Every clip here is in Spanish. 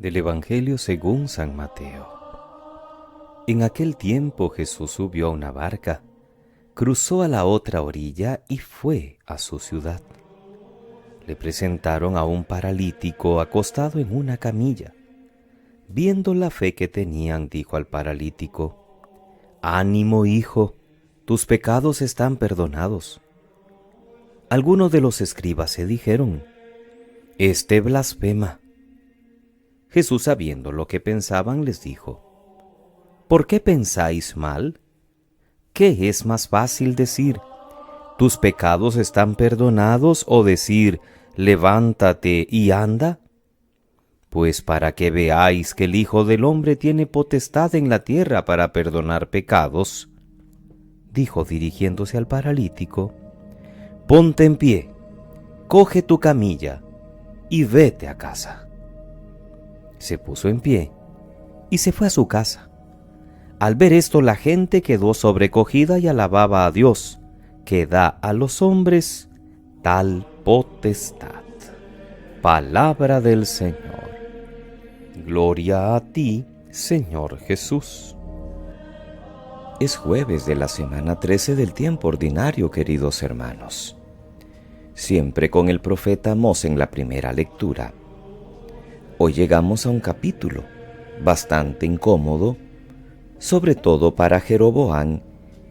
Del Evangelio según San Mateo. En aquel tiempo Jesús subió a una barca, cruzó a la otra orilla y fue a su ciudad. Le presentaron a un paralítico acostado en una camilla. Viendo la fe que tenían, dijo al paralítico: «Ánimo, hijo, tus pecados están perdonados». Algunos de los escribas se dijeron: «Este blasfema». Jesús, sabiendo lo que pensaban, les dijo: ¿Por qué pensáis mal? ¿Qué es más fácil decir: «Tus pecados están perdonados», o decir: «Levántate y anda»? Pues para que veáis que el Hijo del Hombre tiene potestad en la tierra para perdonar pecados, dijo dirigiéndose al paralítico: «Ponte en pie, coge tu camilla y vete a casa». Se puso en pie y se fue a su casa. Al ver esto, la gente quedó sobrecogida y alababa a Dios, que da a los hombres tal potestad. Palabra del Señor. Gloria a ti, Señor Jesús. Es jueves de la semana 13 del tiempo ordinario, queridos hermanos. Siempre con el profeta Amós en la primera lectura. Hoy llegamos a un capítulo bastante incómodo, sobre todo para Jeroboam,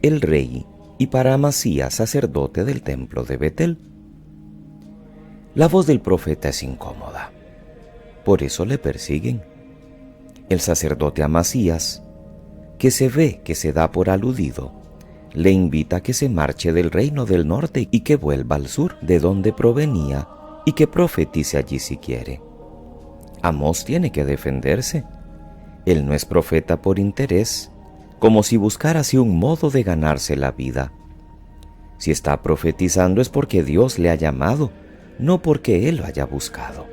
el rey, y para Amasías, sacerdote del templo de Betel. La voz del profeta es incómoda, por eso le persiguen. El sacerdote Amasías, que se ve que se da por aludido, le invita a que se marche del reino del norte y que vuelva al sur, de donde provenía, y que profetice allí si quiere. Amós tiene que defenderse. Él no es profeta por interés, como si buscara así un modo de ganarse la vida. Si está profetizando es porque Dios le ha llamado, no porque él lo haya buscado.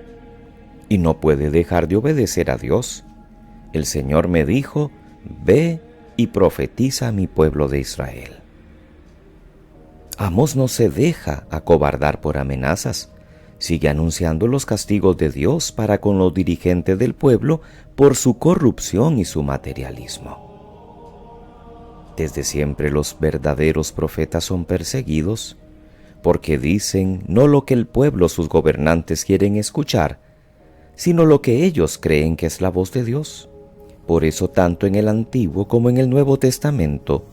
Y no puede dejar de obedecer a Dios. El Señor me dijo: «Ve y profetiza a mi pueblo de Israel». Amós no se deja acobardar por amenazas. Sigue anunciando los castigos de Dios para con los dirigentes del pueblo por su corrupción y su materialismo. Desde siempre los verdaderos profetas son perseguidos porque dicen no lo que el pueblo, sus gobernantes, quieren escuchar, sino lo que ellos creen que es la voz de Dios. Por eso, tanto en el Antiguo como en el Nuevo Testamento,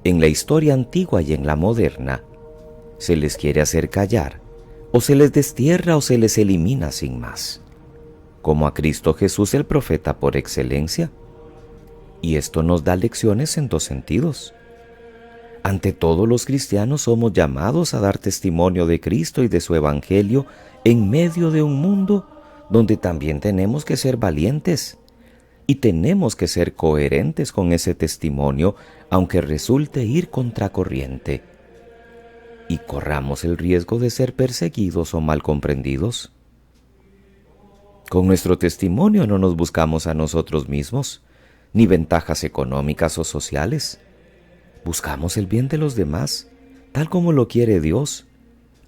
en la historia antigua y en la moderna, se les quiere hacer callar, o se les destierra o se les elimina sin más, como a Cristo Jesús, el profeta por excelencia. Y esto nos da lecciones en dos sentidos. Ante todo, los cristianos somos llamados a dar testimonio de Cristo y de su Evangelio en medio de un mundo donde también tenemos que ser valientes y tenemos que ser coherentes con ese testimonio, aunque resulte ir contracorriente, y corramos el riesgo de ser perseguidos o mal comprendidos. Con nuestro testimonio no nos buscamos a nosotros mismos, ni ventajas económicas o sociales. Buscamos el bien de los demás, tal como lo quiere Dios,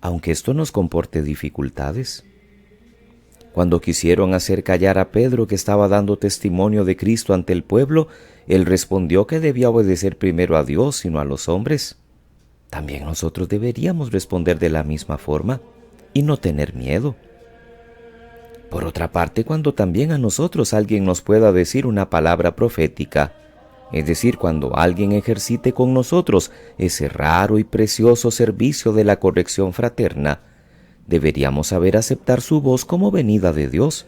aunque esto nos comporte dificultades. Cuando quisieron hacer callar a Pedro, que estaba dando testimonio de Cristo ante el pueblo, él respondió que debía obedecer primero a Dios y no a los hombres. También nosotros deberíamos responder de la misma forma y no tener miedo. Por otra parte, cuando también a nosotros alguien nos pueda decir una palabra profética, es decir, cuando alguien ejercite con nosotros ese raro y precioso servicio de la corrección fraterna, deberíamos saber aceptar su voz como venida de Dios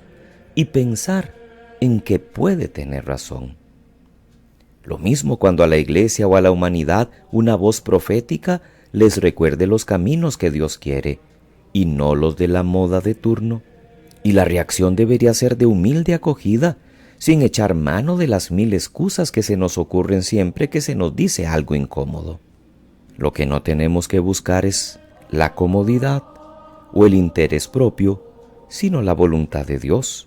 y pensar en que puede tener razón. Lo mismo cuando a la Iglesia o a la humanidad una voz profética les recuerde los caminos que Dios quiere y no los de la moda de turno. Y la reacción debería ser de humilde acogida, sin echar mano de las 1000 excusas que se nos ocurren siempre que se nos dice algo incómodo. Lo que no tenemos que buscar es la comodidad o el interés propio, sino la voluntad de Dios.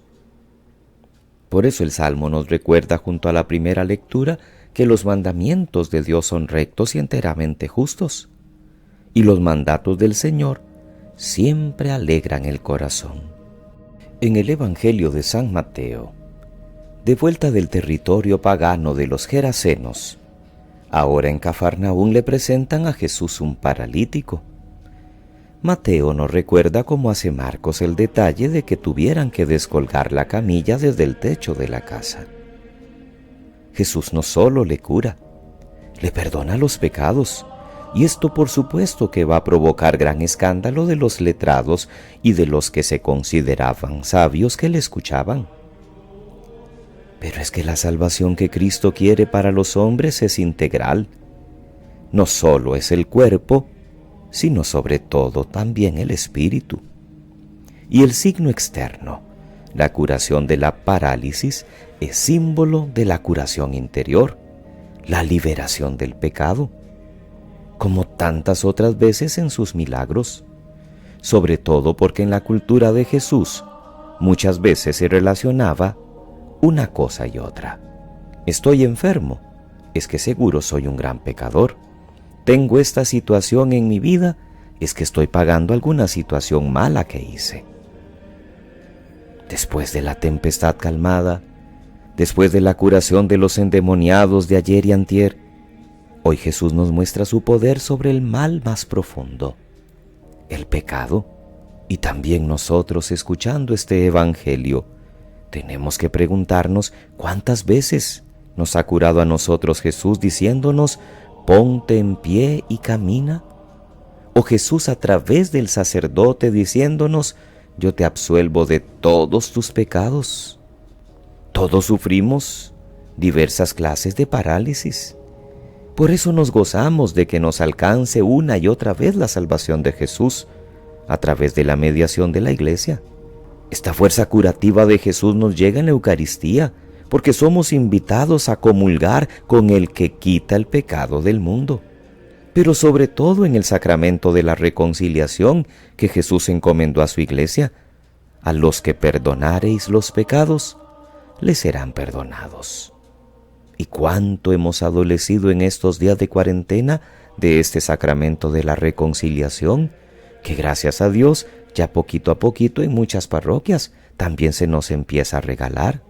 Por eso el Salmo nos recuerda junto a la primera lectura que los mandamientos de Dios son rectos y enteramente justos, y los mandatos del Señor siempre alegran el corazón. En el Evangelio de San Mateo, de vuelta del territorio pagano de los Gerasenos, ahora en Cafarnaún le presentan a Jesús un paralítico. Mateo nos recuerda, como hace Marcos, el detalle de que tuvieran que descolgar la camilla desde el techo de la casa. Jesús no solo le cura, le perdona los pecados, y esto por supuesto que va a provocar gran escándalo de los letrados y de los que se consideraban sabios que le escuchaban. Pero es que la salvación que Cristo quiere para los hombres es integral. No solo es el cuerpo, sino sobre todo también el espíritu. Y el signo externo, la curación de la parálisis, es símbolo de la curación interior, la liberación del pecado, como tantas otras veces en sus milagros, sobre todo porque en la cultura de Jesús muchas veces se relacionaba una cosa y otra. Estoy enfermo, es que seguro soy un gran pecador. Tengo esta situación en mi vida, es que estoy pagando alguna situación mala que hice. Después de la tempestad calmada, después de la curación de los endemoniados de ayer y antier, hoy Jesús nos muestra su poder sobre el mal más profundo, el pecado. Y también nosotros, escuchando este Evangelio, tenemos que preguntarnos cuántas veces nos ha curado a nosotros Jesús diciéndonos: ponte en pie y camina. O Jesús a través del sacerdote diciéndonos: yo te absuelvo de todos tus pecados. Todos sufrimos diversas clases de parálisis. Por eso nos gozamos de que nos alcance una y otra vez la salvación de Jesús a través de la mediación de la Iglesia. Esta fuerza curativa de Jesús nos llega en la Eucaristía, porque somos invitados a comulgar con el que quita el pecado del mundo. Pero sobre todo en el sacramento de la reconciliación que Jesús encomendó a su Iglesia: a los que perdonareis los pecados, les serán perdonados. ¿Y cuánto hemos adolecido en estos días de cuarentena de este sacramento de la reconciliación, que gracias a Dios ya poquito a poquito en muchas parroquias también se nos empieza a regalar?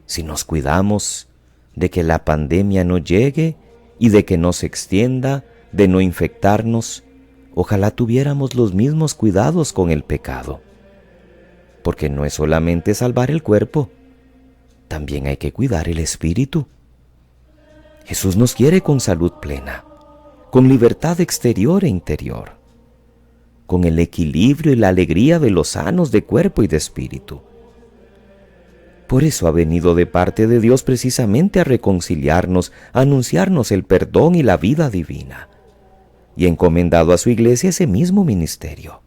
Si nos cuidamos de que la pandemia no llegue y de que no se extienda, de no infectarnos, ojalá tuviéramos los mismos cuidados con el pecado. Porque no es solamente salvar el cuerpo, también hay que cuidar el espíritu. Jesús nos quiere con salud plena, con libertad exterior e interior, con el equilibrio y la alegría de los sanos de cuerpo y de espíritu. Por eso ha venido de parte de Dios precisamente a reconciliarnos, a anunciarnos el perdón y la vida divina, y ha encomendado a su Iglesia ese mismo ministerio.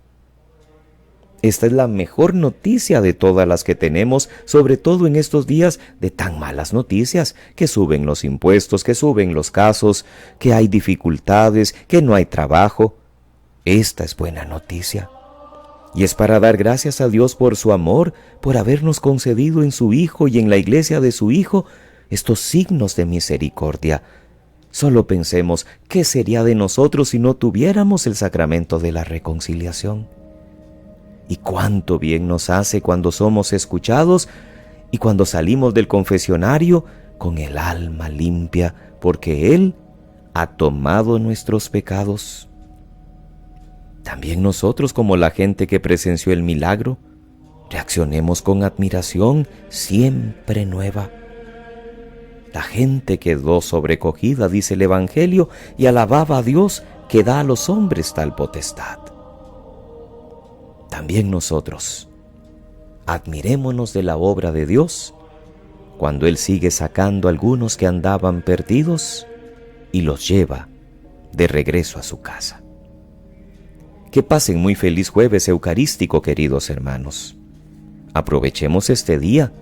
Esta es la mejor noticia de todas las que tenemos, sobre todo en estos días de tan malas noticias, que suben los impuestos, que suben los casos, que hay dificultades, que no hay trabajo. Esta es buena noticia. Y es para dar gracias a Dios por su amor, por habernos concedido en su Hijo y en la Iglesia de su Hijo estos signos de misericordia. Solo pensemos, ¿qué sería de nosotros si no tuviéramos el sacramento de la reconciliación? Y cuánto bien nos hace cuando somos escuchados y cuando salimos del confesionario con el alma limpia, porque Él ha tomado nuestros pecados. También nosotros, como la gente que presenció el milagro, reaccionemos con admiración siempre nueva. La gente quedó sobrecogida, dice el Evangelio, y alababa a Dios que da a los hombres tal potestad. También nosotros, admirémonos de la obra de Dios cuando Él sigue sacando a algunos que andaban perdidos y los lleva de regreso a su casa. Que pasen muy feliz jueves eucarístico, queridos hermanos. Aprovechemos este día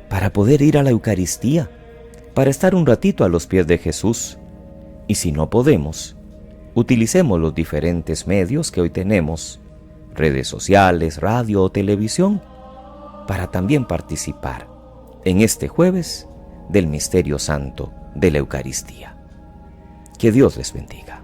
para poder ir a la Eucaristía, para estar un ratito a los pies de Jesús. Y si no podemos, utilicemos los diferentes medios que hoy tenemos, redes sociales, radio o televisión, para también participar en este jueves del Misterio Santo de la Eucaristía. Que Dios les bendiga.